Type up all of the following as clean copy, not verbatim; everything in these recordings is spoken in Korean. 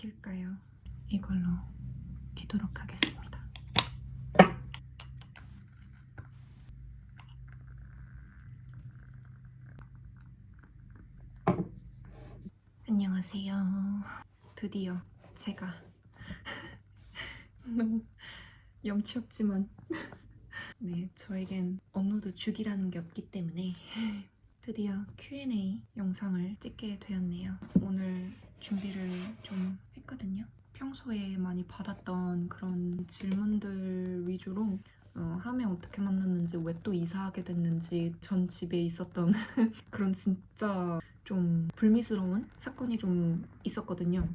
킬까요? 이걸로 키도록 하겠습니다. 안녕하세요. 드디어 제가 너무 염치 없지만 네, 저에겐 업로드 주기라는 게 없기 때문에 드디어 Q&A 영상을 찍게 되었네요. 오늘 준비를 좀 했거든요. 평소에 많이 받았던 그런 질문들 위주로 하면 어떻게 만났는지, 왜 또 이사하게 됐는지, 전 집에 있었던 그런 진짜 좀 불미스러운 사건이 좀 있었거든요.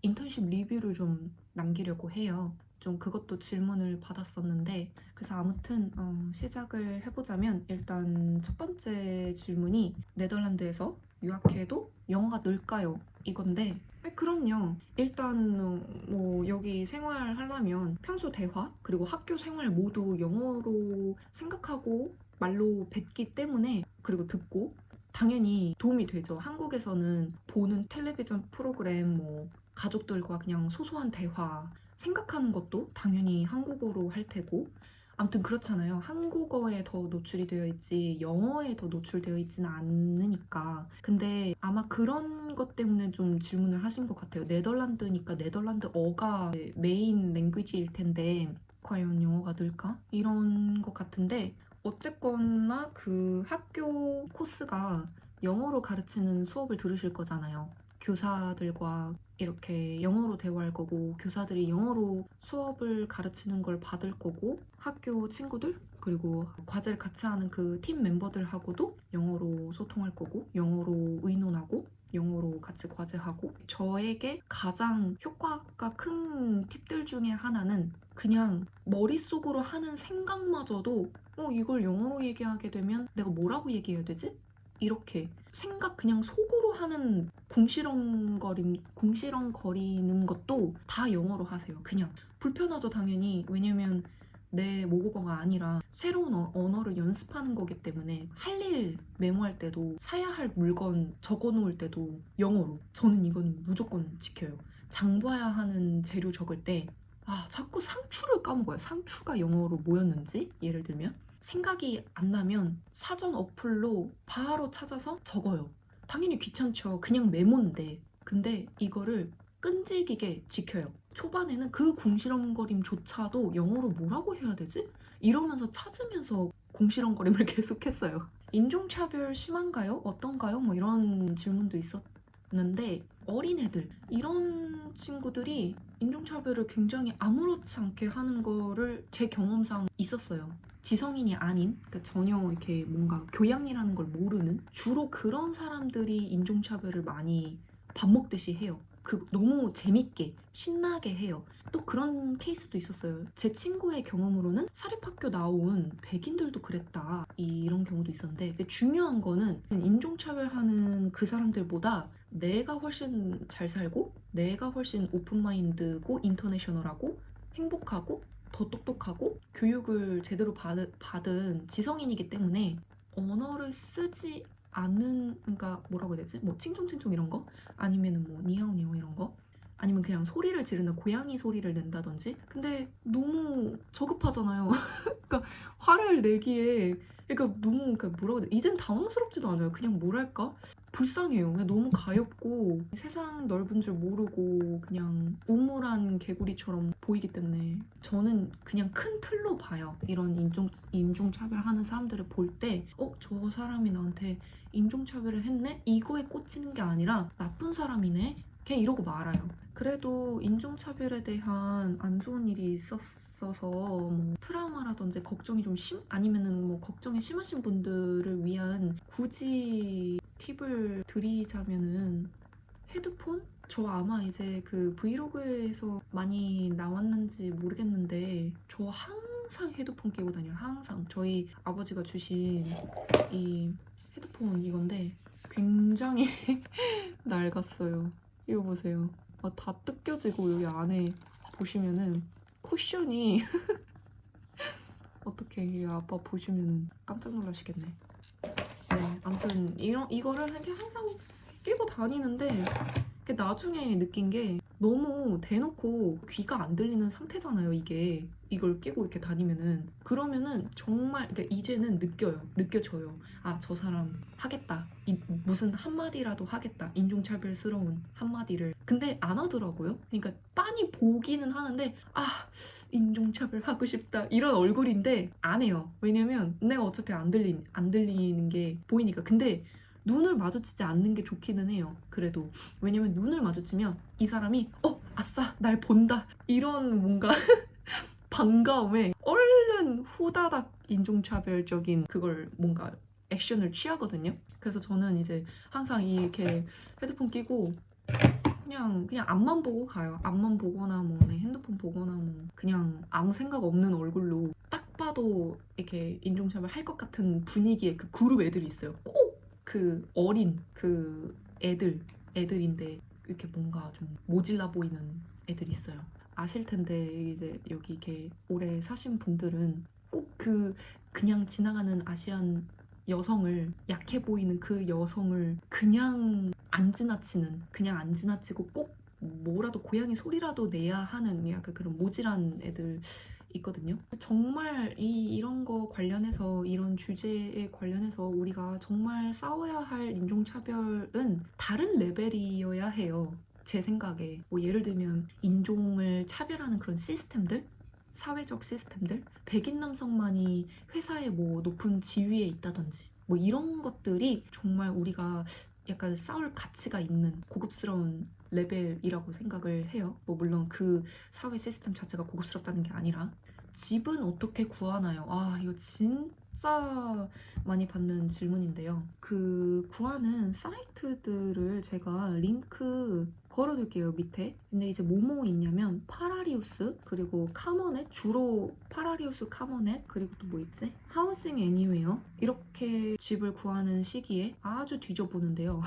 인턴십 리뷰를 좀 남기려고 해요. 좀 그것도 질문을 받았었는데, 그래서 아무튼 시작을 해보자면, 일단 첫 번째 질문이 네덜란드에서 유학해도 영어가 늘까요? 이건데, 그럼요. 일단 뭐 여기 생활하려면 평소 대화 그리고 학교 생활 모두 영어로 생각하고 말로 뱉기 때문에, 그리고 듣고 당연히 도움이 되죠. 한국에서는 보는 텔레비전 프로그램, 뭐 가족들과 그냥 소소한 대화, 생각하는 것도 당연히 한국어로 할 테고, 아무튼 그렇잖아요. 한국어에 더 노출이 되어 있지 영어에 더 노출되어 있지는 않으니까. 근데 아마 그런 것 때문에 좀 질문을 하신 것 같아요. 네덜란드니까 네덜란드어가 메인 랭귀지일 텐데 과연 영어가 늘까? 이런 것 같은데, 어쨌거나 그 학교 코스가 영어로 가르치는 수업을 들으실 거잖아요. 교사들과 이렇게 영어로 대화할 거고, 교사들이 영어로 수업을 가르치는 걸 받을 거고, 학교 친구들 그리고 과제를 같이 하는 그 팀 멤버들하고도 영어로 소통할 거고, 영어로 의논하고, 영어로 같이 과제하고. 저에게 가장 효과가 큰 팁들 중에 하나는, 그냥 머릿속으로 하는 생각마저도 이걸 영어로 얘기하게 되면 내가 뭐라고 얘기해야 되지? 이렇게 생각, 그냥 속으로 하는 궁시렁거리는 것도 다 영어로 하세요. 그냥 불편하죠, 당연히. 왜냐면 내 모국어가 아니라 새로운 언어를 연습하는 거기 때문에, 할 일 메모할 때도, 사야 할 물건 적어 놓을 때도 영어로. 저는 이건 무조건 지켜요. 장 봐야 하는 재료 적을 때 자꾸 상추를 까먹어요. 상추가 영어로 뭐였는지. 예를 들면 생각이 안 나면 사전 어플로 바로 찾아서 적어요. 당연히 귀찮죠. 그냥 메모인데. 근데 이거를 끈질기게 지켜요. 초반에는 그 궁시렁거림조차도 영어로 뭐라고 해야 되지? 이러면서 찾으면서 궁시렁거림을 계속했어요. 인종차별 심한가요? 어떤가요? 뭐 이런 질문도 있었는데, 어린애들, 이런 친구들이 인종차별을 굉장히 아무렇지 않게 하는 거를 제 경험상 있었어요. 지성인이 아닌, 그러니까 전혀 이렇게 뭔가 교양이라는 걸 모르는, 주로 그런 사람들이 인종차별을 많이 밥 먹듯이 해요. 너무 재밌게 신나게 해요. 또 그런 케이스도 있었어요. 제 친구의 경험으로는 사립학교 나온 백인들도 그랬다, 이런 경우도 있었는데, 중요한 거는 인종차별하는 그 사람들보다 내가 훨씬 잘 살고, 내가 훨씬 오픈마인드고 인터내셔널하고 행복하고 더 똑똑하고 교육을 제대로 받은 지성인이기 때문에, 언어를 쓰지 않는, 그러니까 뭐라고 해야 되지? 뭐 칭총칭총 이런 거? 아니면은 뭐 니하오니하오 이런 거? 아니면 그냥 소리를 지르는 고양이 소리를 낸다든지. 근데 너무 저급하잖아요. 그러니까 화를 내기에, 그러니까 너무, 그러니까 뭐라고 해야 돼? 이젠 당황스럽지도 않아요. 그냥 뭐랄까? 불쌍해요. 그냥 너무 가엾고 세상 넓은 줄 모르고 그냥 우물한 개구리처럼 보이기 때문에, 저는 그냥 큰 틀로 봐요. 이런 인종차별하는 사람들을 볼 때 저 사람이 나한테 인종차별을 했네? 이거에 꽂히는 게 아니라 나쁜 사람이네? 그냥 이러고 말아요. 그래도 인종차별에 대한 안 좋은 일이 있었어서 뭐 트라우마라든지 걱정이 좀 아니면은 뭐 걱정이 심하신 분들을 위한 굳이 팁을 드리자면은, 헤드폰? 저 아마 이제 그 브이로그에서 많이 나왔는지 모르겠는데, 저 항상 헤드폰 끼고 다녀요. 항상. 저희 아버지가 주신 이 헤드폰 이건데 굉장히 낡았어요. 이거 보세요. 다 뜯겨지고, 여기 안에 보시면은 쿠션이 어떻게, 아빠 보시면은 깜짝 놀라시겠네. 네, 아무튼 이거를 이렇게 항상 끼고 다니는데, 나중에 느낀 게, 너무 대놓고 귀가 안 들리는 상태잖아요, 이게. 이걸 끼고 이렇게 다니면은. 그러면은 정말, 그러니까 이제는 느껴져요. 아, 저 사람 하겠다. 무슨 한마디라도 하겠다. 인종차별스러운 한마디를. 근데 안 하더라고요. 그러니까 빤히 보기는 하는데, 아, 인종차별 하고 싶다. 이런 얼굴인데 안 해요. 왜냐면 내가 어차피 안 들리는 게 보이니까. 근데 눈을 마주치지 않는 게 좋기는 해요. 그래도. 왜냐면 눈을 마주치면 이 사람이 아싸 날 본다 이런 뭔가 반가움에 얼른 후다닥 인종차별적인 그걸 뭔가 액션을 취하거든요. 그래서 저는 이제 항상 이렇게 헤드폰 끼고 그냥 앞만 보고 가요. 앞만 보거나 뭐 핸드폰 보거나 뭐 그냥 아무 생각 없는 얼굴로 딱 봐도 이렇게 인종차별 할 것 같은 분위기의 그 그룹 애들이 있어요. 꼭 그 어린 그 애들인데 이렇게 뭔가 좀 모질라 보이는 애들이 있어요. 아실 텐데 이제 여기 이렇게 오래 사신 분들은 꼭 그냥 지나가는 아시안 여성을 약해 보이는 그 여성을 그냥 안 지나치고 꼭 뭐라도 고양이 소리라도 내야 하는 약간 그런 모질한 애들 있거든요. 정말 이런 거 관련해서 이런 주제에 관련해서 우리가 정말 싸워야 할 인종차별은 다른 레벨이어야 해요. 제 생각에 뭐 예를 들면 인종을 차별하는 그런 시스템들, 사회적 시스템들, 백인 남성만이 회사에 뭐 높은 지위에 있다든지 뭐 이런 것들이 정말 우리가 약간 싸울 가치가 있는 고급스러운 레벨이라고 생각을 해요. 뭐 물론 그 사회 시스템 자체가 고급스럽다는 게 아니라. 집은 어떻게 구하나요? 아, 이거 진짜 많이 받는 질문인데요. 그 구하는 사이트들을 제가 링크 걸어둘게요, 밑에. 근데 이제 뭐뭐 있냐면 파라리우스, 그리고 카머넷, 주로 파라리우스, 카머넷, 그리고 또 뭐 있지? 하우징 애니웨어. 이렇게 집을 구하는 시기에 아주 뒤져보는데요.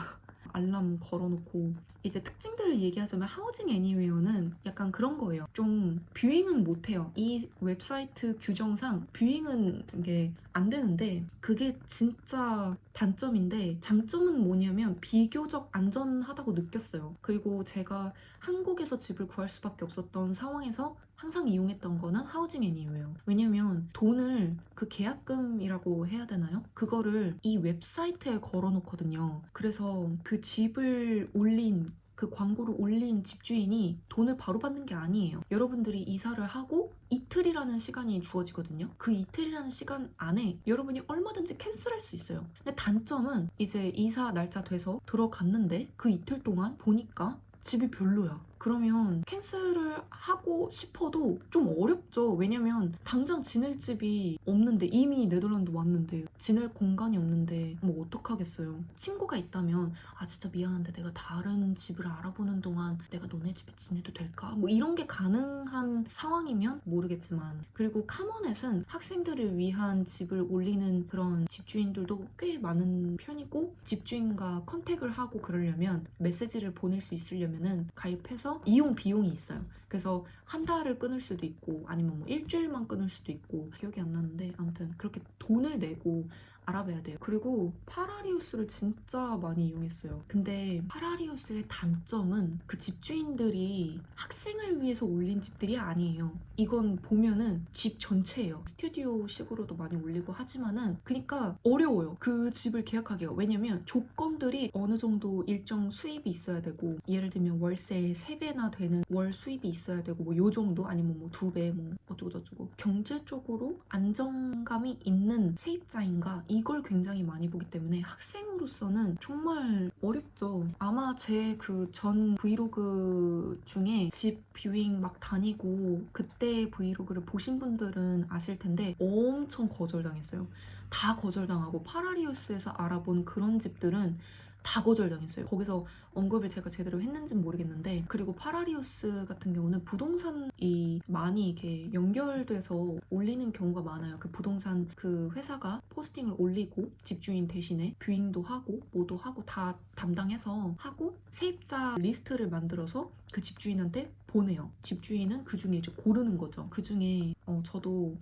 알람 걸어놓고 이제 특징들을 얘기하자면 하우징 애니웨어는 약간 그런 거예요. 좀 뷰잉은 못해요. 이 웹사이트 규정상 뷰잉은 이게 안 되는데 그게 진짜 단점인데 장점은 뭐냐면 비교적 안전하다고 느꼈어요. 그리고 제가 한국에서 집을 구할 수밖에 없었던 상황에서 항상 이용했던 거는 하우징 애니웨어. 왜냐면 돈을 그 계약금이라고 해야 되나요? 그거를 이 웹사이트에 걸어놓거든요. 그래서 그 집을 올린 그 광고를 올린 집주인이 돈을 바로 받는 게 아니에요. 여러분들이 이사를 하고 이틀이라는 시간이 주어지거든요. 그 이틀이라는 시간 안에 여러분이 얼마든지 캔슬할 수 있어요. 근데 단점은 이제 이사 날짜 돼서 들어갔는데 그 이틀 동안 보니까 집이 별로야. 그러면 캔슬을 하고 싶어도 좀 어렵죠. 왜냐면 당장 지낼 집이 없는데 이미 네덜란드 왔는데 지낼 공간이 없는데 뭐 어떡하겠어요. 친구가 있다면 아 진짜 미안한데 내가 다른 집을 알아보는 동안 내가 너네 집에 지내도 될까? 뭐 이런 게 가능한 상황이면 모르겠지만 그리고 카머넷은 학생들을 위한 집을 올리는 그런 집주인들도 꽤 많은 편이고 집주인과 컨택을 하고 그러려면 메시지를 보낼 수 있으려면은 가입해서 이용 비용이 있어요. 그래서 한 달을 끊을 수도 있고 아니면 뭐 일주일만 끊을 수도 있고 기억이 안 나는데 아무튼 그렇게 돈을 내고 알아봐야 돼요. 그리고 파라리우스를 진짜 많이 이용했어요. 근데 파라리우스의 단점은 그 집주인들이 학생을 위해서 올린 집들이 아니에요. 이건 보면은 집 전체예요. 스튜디오 식으로도 많이 올리고 하지만은 그러니까 어려워요. 그 집을 계약하기가. 왜냐면 조건들이 어느 정도 일정 수입이 있어야 되고 예를 들면 월세의 3배나 되는 월 수입이 있어야 되고 뭐 요 정도 아니면 뭐 2배 뭐 어쩌고저쩌고 경제적으로 안정감이 있는 세입자인가 이걸 굉장히 많이 보기 때문에 학생으로서는 정말 어렵죠. 아마 제 그 전 브이로그 중에 집 뷰잉 막 다니고 그때 브이로그를 보신 분들은 아실 텐데 엄청 거절당했어요. 다 거절당하고 파라리우스에서 알아본 그런 집들은 다 거절당했어요. 거기서 언급을 제가 제대로 했는지는 모르겠는데 그리고 파라리우스 같은 경우는 부동산이 많이 이렇게 연결돼서 올리는 경우가 많아요. 그 부동산 그 회사가 포스팅을 올리고 집주인 대신에 뷰잉도 하고 뭐도 하고 다 담당해서 하고 세입자 리스트를 만들어서 그 집주인한테 보내요. 집주인은 그 중에 이제 고르는 거죠. 그 중에 저도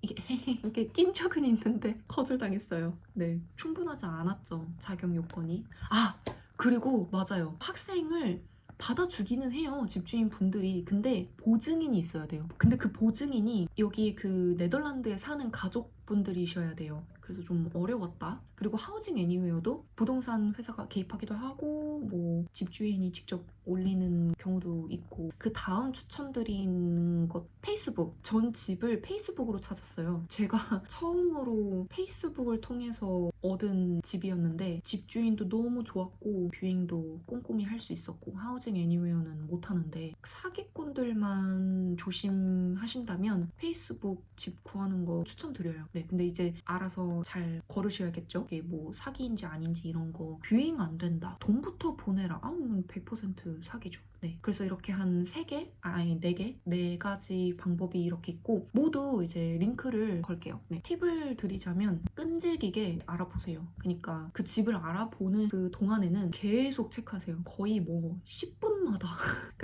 이게 낀 적은 있는데 거절당했어요. 네, 충분하지 않았죠. 자격 요건이. 아, 그리고 맞아요. 학생을 받아주기는 해요, 집주인 분들이. 근데 보증인이 있어야 돼요. 근데 그 보증인이 여기 그 네덜란드에 사는 가족분들이셔야 돼요. 그래서 좀 어려웠다. 그리고 하우징 애니웨어도 부동산 회사가 개입하기도 하고 뭐 집주인이 직접 올리는 경우도 있고. 그 다음 추천드리는 것, 페이스북. 전 집을 페이스북으로 찾았어요. 제가 처음으로 페이스북을 통해서 얻은 집이었는데 집주인도 너무 좋았고 뷰잉도 꼼꼼히 할 수 있었고 하우징 애니웨어는 못하는데 사기꾼들만 조심하신다면 페이스북 집 구하는 거 추천드려요. 네, 근데 이제 알아서 잘 걸으셔야겠죠. 이게 뭐 사기인지 아닌지 이런 거. 뷰잉 안 된다, 돈부터 보내라. 아우 100% 사기죠. 네, 그래서 이렇게 한 3개, 아니 4개, 4가지 방법이 이렇게 있고 모두 이제 링크를 걸게요. 네, 팁을 드리자면 끈질기게 알아보세요. 그러니까 그 집을 알아보는 그 동안에는 계속 체크하세요. 거의 뭐 10분마다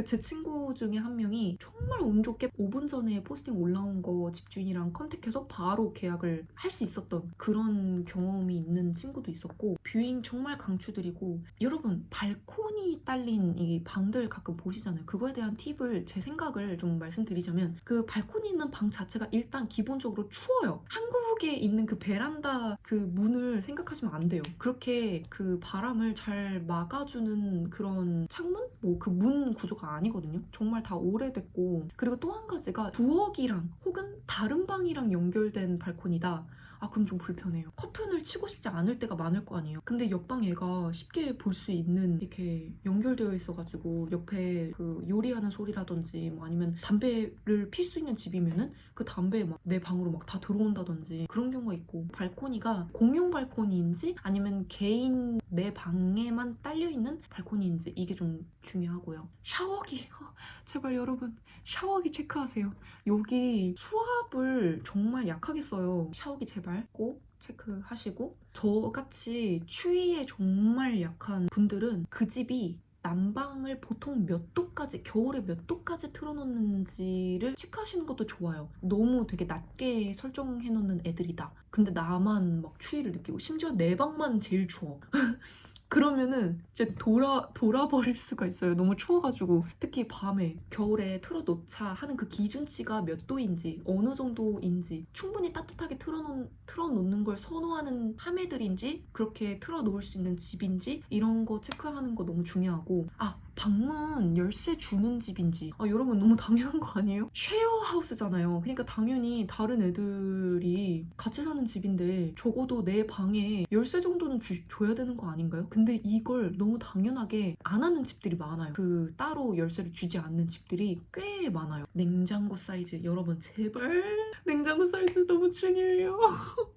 제 친구 중에 한 명이 정말 운 좋게 5분 전에 포스팅 올라온 거 집주인이랑 컨택해서 바로 계약을 할 수 있었던 그런 경험이 있는 친구도 있었고, 뷰잉 정말 강추드리고, 여러분 발코니 딸린 이 방들 가끔 보시잖아요. 그거에 대한 팁을, 제 생각을 좀 말씀드리자면, 그 발코니 있는 방 자체가 일단 기본적으로 추워요. 한국에 있는 그 베란다 그 문을 생각하시면 안 돼요. 그렇게 그 바람을 잘 막아주는 그런 창문? 뭐 그 문 구조가 아니거든요. 정말 다 오래됐고. 그리고 또 한 가지가 부엌이랑 혹은 다른 방이랑 연결된 발코니다. 아, 그럼 좀 불편해요. 커튼을 치고 싶지 않을 때가 많을 거 아니에요. 근데 옆방 애가 쉽게 볼 수 있는 이렇게 연결되어 있어가지고 옆에 그 요리하는 소리라든지 뭐 아니면 담배를 필 수 있는 집이면은 그 담배 막 내 방으로 막 다 들어온다든지 그런 경우가 있고, 발코니가 공용 발코니인지 아니면 개인 내 방에만 딸려있는 발코니인지 이게 좀 중요하고요. 샤워기 제발 여러분 샤워기 체크하세요. 여기 수압을 정말 약하게 써요. 샤워기 제발 꼭 체크하시고, 저같이 추위에 정말 약한 분들은 그 집이 난방을 보통 몇 도까지, 겨울에 몇 도까지 틀어놓는지를 체크하시는 것도 좋아요. 너무 되게 낮게 설정해 놓는 애들이다. 근데 나만 막 추위를 느끼고 심지어 내 방만 제일 추워. 그러면은 이제 돌아버릴 수가 있어요. 너무 추워가지고. 특히 밤에 겨울에 틀어놓자 하는 그 기준치가 몇 도인지 어느 정도인지, 충분히 따뜻하게 틀어놓는 걸 선호하는 하매들인지 그렇게 틀어놓을 수 있는 집인지 이런 거 체크하는 거 너무 중요하고, 아, 방문 열쇠 주는 집인지. 아, 여러분 너무 당연한 거 아니에요? 쉐어하우스잖아요. 그러니까 당연히 다른 애들이 같이 사는 집인데 적어도 내 방에 열쇠 정도는 줘야 되는 거 아닌가요? 근데 이걸 너무 당연하게 안 하는 집들이 많아요. 그 따로 열쇠를 주지 않는 집들이 꽤 많아요. 냉장고 사이즈, 여러분 제발 냉장고 사이즈 너무 중요해요.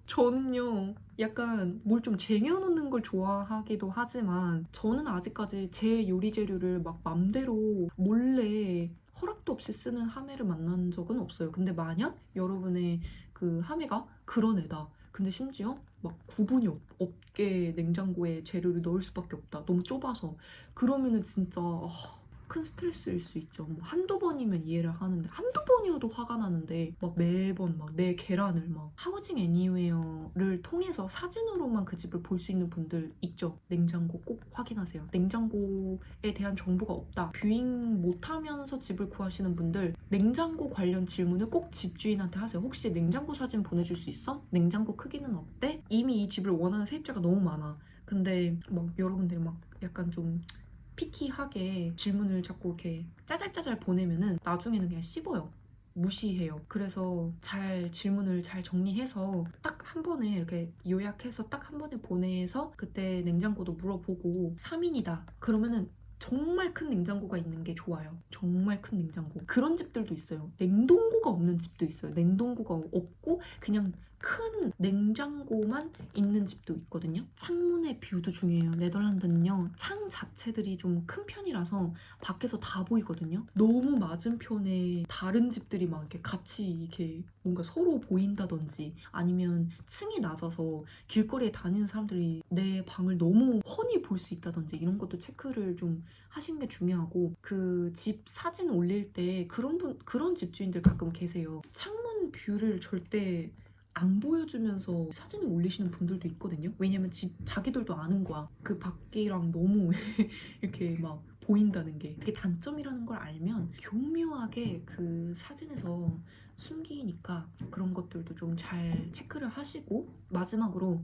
저는요 약간 뭘 좀 쟁여놓는 걸 좋아하기도 하지만 저는 아직까지 제 요리 재료를 막 맘대로 몰래 허락도 없이 쓰는 하매를 만난 적은 없어요. 근데 만약 여러분의 그 하매가 그런 애다, 근데 심지어 막 구분이 없게 냉장고에 재료를 넣을 수밖에 없다, 너무 좁아서, 그러면은 진짜 큰 스트레스일 수 있죠. 뭐 한두 번이면 이해를 하는데 한두 번이어도 화가 나는데 막 매번 막 내 계란을 막. 하우징 애니웨어를 통해서 사진으로만 그 집을 볼 수 있는 분들 있죠. 냉장고 꼭 확인하세요. 냉장고에 대한 정보가 없다, 뷰잉 못하면서 집을 구하시는 분들 냉장고 관련 질문을 꼭 집주인한테 하세요. 혹시 냉장고 사진 보내줄 수 있어? 냉장고 크기는 어때? 이미 이 집을 원하는 세입자가 너무 많아. 근데 막 여러분들이 막 약간 좀 피키하게 질문을 자꾸 이렇게 짜잘짜잘 보내면은 나중에는 그냥 씹어요. 무시해요. 그래서 잘 질문을 잘 정리해서 딱 한 번에 이렇게 요약해서 딱 한 번에 보내서 그때 냉장고도 물어보고 3인이다 그러면은 정말 큰 냉장고가 있는 게 좋아요. 정말 큰 냉장고. 그런 집들도 있어요. 냉동고가 없는 집도 있어요. 냉동고가 없고 그냥 큰 냉장고만 있는 집도 있거든요. 창문의 뷰도 중요해요. 네덜란드는요, 창 자체들이 좀 큰 편이라서 밖에서 다 보이거든요. 너무 맞은편에 다른 집들이 막 이렇게 같이 이렇게 뭔가 서로 보인다든지, 아니면 층이 낮아서 길거리에 다니는 사람들이 내 방을 너무 훤히 볼 수 있다든지, 이런 것도 체크를 좀 하시는 게 중요하고, 그 집 사진 올릴 때 그런 집주인들 가끔 계세요. 창문 뷰를 절대 안 보여주면서 사진을 올리시는 분들도 있거든요. 왜냐면 자기들도 아는 거야. 그 밖이랑 너무 이렇게 막 보인다는 게 그게 단점이라는 걸 알면 교묘하게 그 사진에서 숨기니까 그런 것들도 좀 잘 체크를 하시고 마지막으로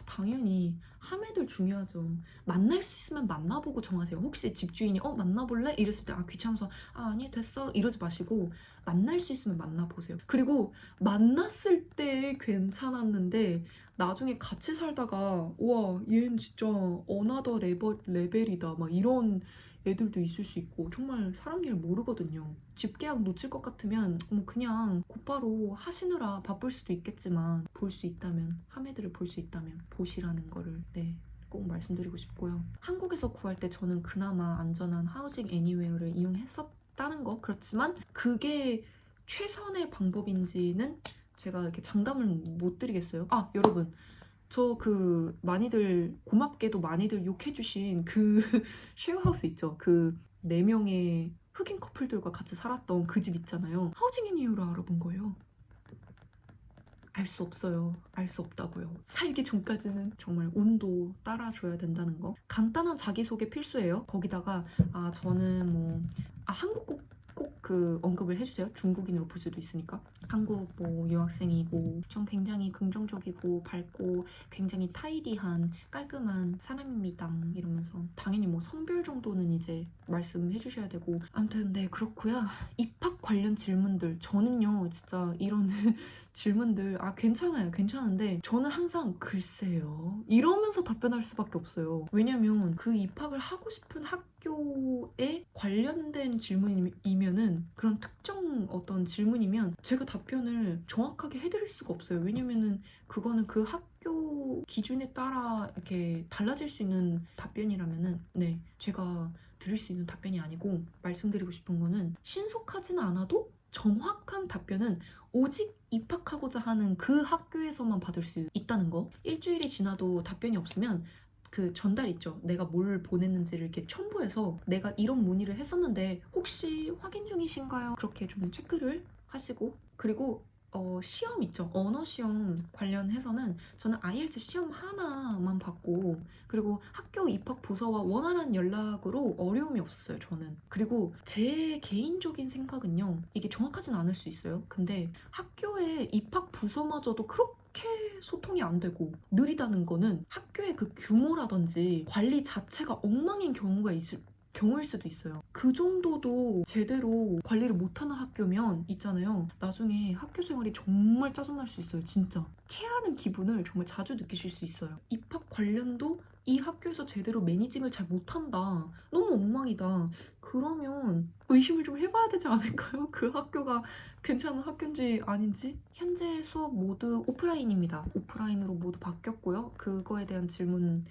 당연히 하매들 중요하죠. 만날 수 있으면 만나보고 정하세요. 혹시 집주인이 만나볼래? 이랬을 때 귀찮아서 아니 됐어 이러지 마시고 만날 수 있으면 만나보세요. 그리고 만났을 때 괜찮았는데 나중에 같이 살다가 와 얘는 진짜 어나더 레벨이다 막 이런 애들도 있을 수 있고 정말 사람 일 모르거든요. 집 계약 놓칠 것 같으면 그냥 곧바로 하시느라 바쁠 수도 있겠지만 볼 수 있다면 하매들을 볼 수 있다면 보시라는 거를 꼭 말씀드리고 싶고요. 한국에서 구할 때 저는 그나마 안전한 하우징 애니웨어를 이용했었다는 거 그렇지만 그게 최선의 방법인지는 제가 이렇게 장담을 못 드리겠어요. 여러분 저 많이들 고맙게도 많이들 욕해주신 그 쉐어하우스 있죠? 그 4명의 흑인 커플들과 같이 살았던 그 집 있잖아요. 하우징 애니웨어로 알아본 거예요. 알 수 없어요. 알 수 없다고요. 살기 전까지는 정말 운도 따라줘야 된다는 거. 간단한 자기소개 필수예요. 거기다가 저는 한국 꼭 언급을 해주세요. 중국인으로 볼 수도 있으니까. 한국 유학생이고 전 굉장히 긍정적이고 밝고 굉장히 타이디한 깔끔한 사람입니다. 이러면서 당연히 성별 정도는 이제 말씀해 주셔야 되고 아무튼 그렇고요. 입학 관련 질문들 저는요 진짜 이런 질문들 괜찮아요. 괜찮은데 저는 항상 글쎄요 이러면서 답변할 수밖에 없어요. 왜냐면 그 입학을 하고 싶은 학교에 관련된 질문이면은 그런 특정 어떤 질문이면 제가 답변을 정확하게 해드릴 수가 없어요. 왜냐면은 그거는 그 학교 기준에 따라 이렇게 달라질 수 있는 답변이라면은 제가 드릴 수 있는 답변이 아니고 말씀드리고 싶은 거는 신속하지는 않아도 정확한 답변은 오직 입학하고자 하는 그 학교에서만 받을 수 있다는 거. 일주일이 지나도 답변이 없으면 그 전달 있죠. 내가 뭘 보냈는지를 이렇게 첨부해서 내가 이런 문의를 했었는데 혹시 확인 중이신가요? 그렇게 좀 체크를 하시고 그리고 시험 있죠. 언어 시험 관련해서는 저는 IELTS 시험 하나만 받고 그리고 학교 입학 부서와 원활한 연락으로 어려움이 없었어요. 저는. 그리고 제 개인적인 생각은요. 이게 정확하진 않을 수 있어요. 근데 학교의 입학 부서마저도 그렇게 소통이 안 되고 느리다는 거는 학교의 그 규모라든지 관리 자체가 엉망인 경우일 수도 있어요. 그 정도도 제대로 관리를 못하는 학교면 있잖아요. 나중에 학교 생활이 정말 짜증날 수 있어요. 진짜. 체하는 기분을 정말 자주 느끼실 수 있어요. 입학 관련도 이 학교에서 제대로 매니징을 잘 못한다. 너무 엉망이다. 그러면 의심을 좀 해봐야 되지 않을까요? 그 학교가 괜찮은 학교인지 아닌지? 현재 수업 모두 오프라인입니다. 오프라인으로 모두 바뀌었고요. 그거에 대한 질문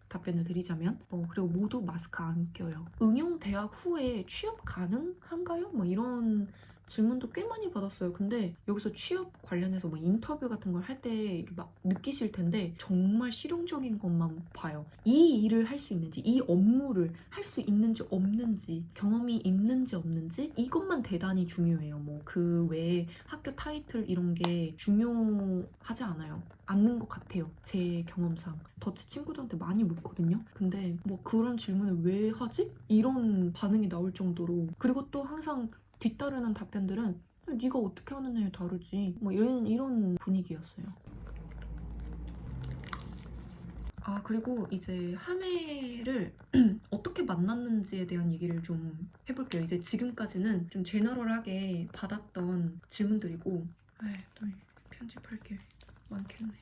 답변을 드리자면 그리고 모두 마스크 안 껴요. 응용 대학 후에 취업 가능한가요? 이런 질문도 꽤 많이 받았어요. 근데 여기서 취업 관련해서 인터뷰 같은 걸 할 때 막 느끼실 텐데 정말 실용적인 것만 봐요. 이 일을 할 수 있는지, 이 업무를 할 수 있는지 없는지, 경험이 있는지 없는지 이것만 대단히 중요해요. 그 외에 학교 타이틀 이런 게 중요하지 않는 것 같아요. 제 경험상. 더치 친구들한테 많이 묻거든요. 근데 그런 질문을 왜 하지? 이런 반응이 나올 정도로 그리고 또 항상 뒤따르는 답변들은 네가 어떻게 하느냐에 다르지 이런 분위기였어요. 그리고 이제 하매를 어떻게 만났는지에 대한 얘기를 좀 해볼게요. 이제 지금까지는 좀 제너럴하게 받았던 질문들이고 또 편집할 게 많겠네.